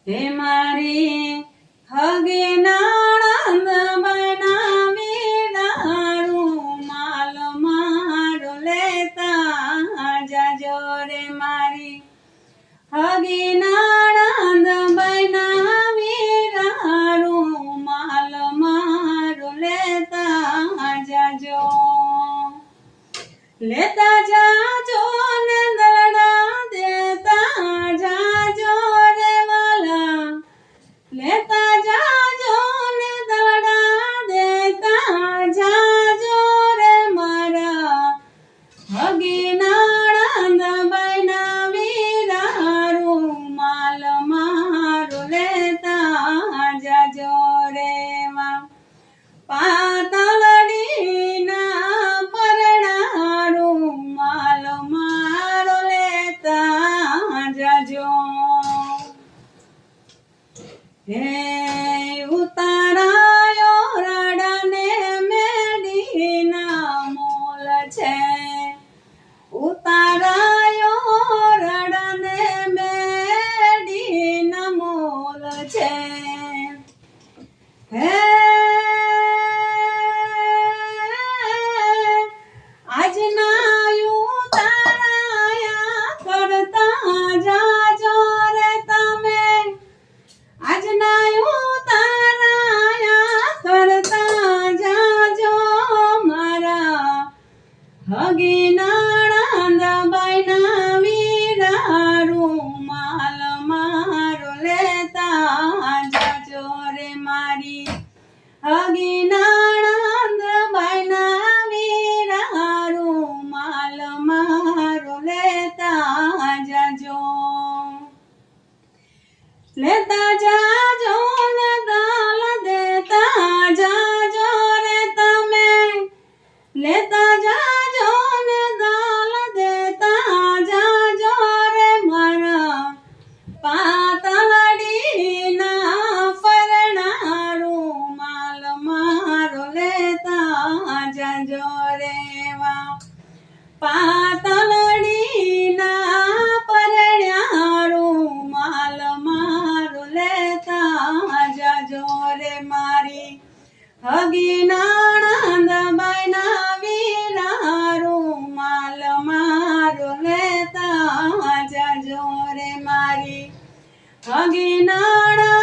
હે મારી હગી નણંદ બનાવી દારૂ માલ મારો લેતા જાજો રે મારી હગી નણંદ બનાવી દારૂ માલ મારો લેતા જાજો લેતા જાજો ને દડા દેતા જાજો રે વાલા લેતા જાજો ને દડા દેતા જાજો રે મારા હગી નણંદ બનાવી દારૂ માલ મારો લેતા જાજો રે માં પાતળડીના પરણારું માલ મારો લેતા જાજો હે ઉતારાયો રડને મેડીના મોલ છે ઉતારાયો રડને મેડીના મોલ છે હે આજના ઉતારાયા કરતા જાજો રે તમે આજના ઉતારાયા કરતા જાજો મારા હગી નણંદ બનાવી દારૂ માલ મારો લેતા જાજો રે મારી હગી નણંદ બનાવી દારૂ માલ મારો લેતા જાજો લેતા જાજો ને દાલ દેતા જાજો રે તમે લેતા જાજો ને દાલ દેતા જાજો રે મારા પાતળડીના પરણારું માલ મારો લેતા જાજો રે વા પાતળડીના પરણારું માલ મારો લેતા જાજો રે મારી હગી નણંદ બનાવી દારૂ માલ મારો લેતા જાજો રે મારી હગી નણંદ